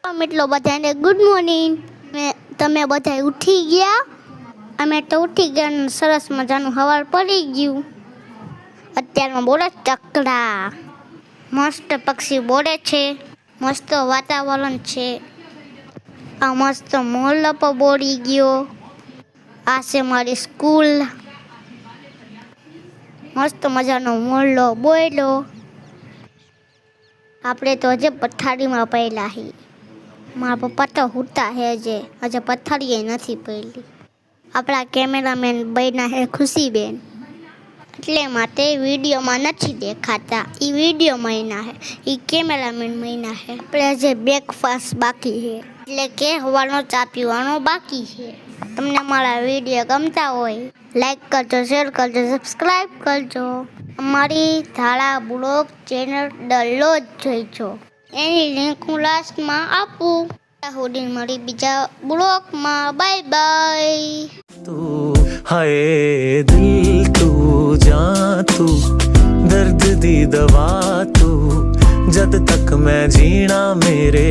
એટલો બધાને good morning. તમે બધા ઉઠી ગયા? અમે તો ઉઠી ગયા ને સરસ મજાનું હવાર પડી ગયું. અત્યારમાં બોલે ચકડા, મસ્ત પક્ષી બોલે છે, મસ્ત વાતાવરણ છે. આ મસ્ત મોરલો પર બોલી ગયો. આ છે મારી સ્કૂલ. મસ્ત મજાનો મોરલો બોલ્યો. આપણે તો હજે પથારીમાં પડેલા છીએ. મારા પપ્પા તો હુતા હે હજે પથારીએ નથી પડી. આપણા કેમેરામેન બન્યા હે ખુશીબેન, એટલે માટે વિડીયોમાં નથી દેખાતા. એ વિડીયો મહિના હે, એ કેમેરામેન મહિના હે. આપણે હજે બ્રેકફાસ્ટ બાકી છે, એટલે કે હવાનો ચા પીવાનો બાકી છે. તમને મારા વિડીયો ગમતા હોય લાઈક કરજો, શેર કરજો, સબસ્ક્રાઈબ કરજો. અમારી ધાળા બ્લોગ ચેનલ દરરોજ જોઈજો. એની લિંક હું લાસ્ટમાં આપું. હોડી મળી બીજા બ્લોગમાં. Bye bye. हाय दिल तू जा तू दर्द दी दवा तू जद तक मैं जीना मेरे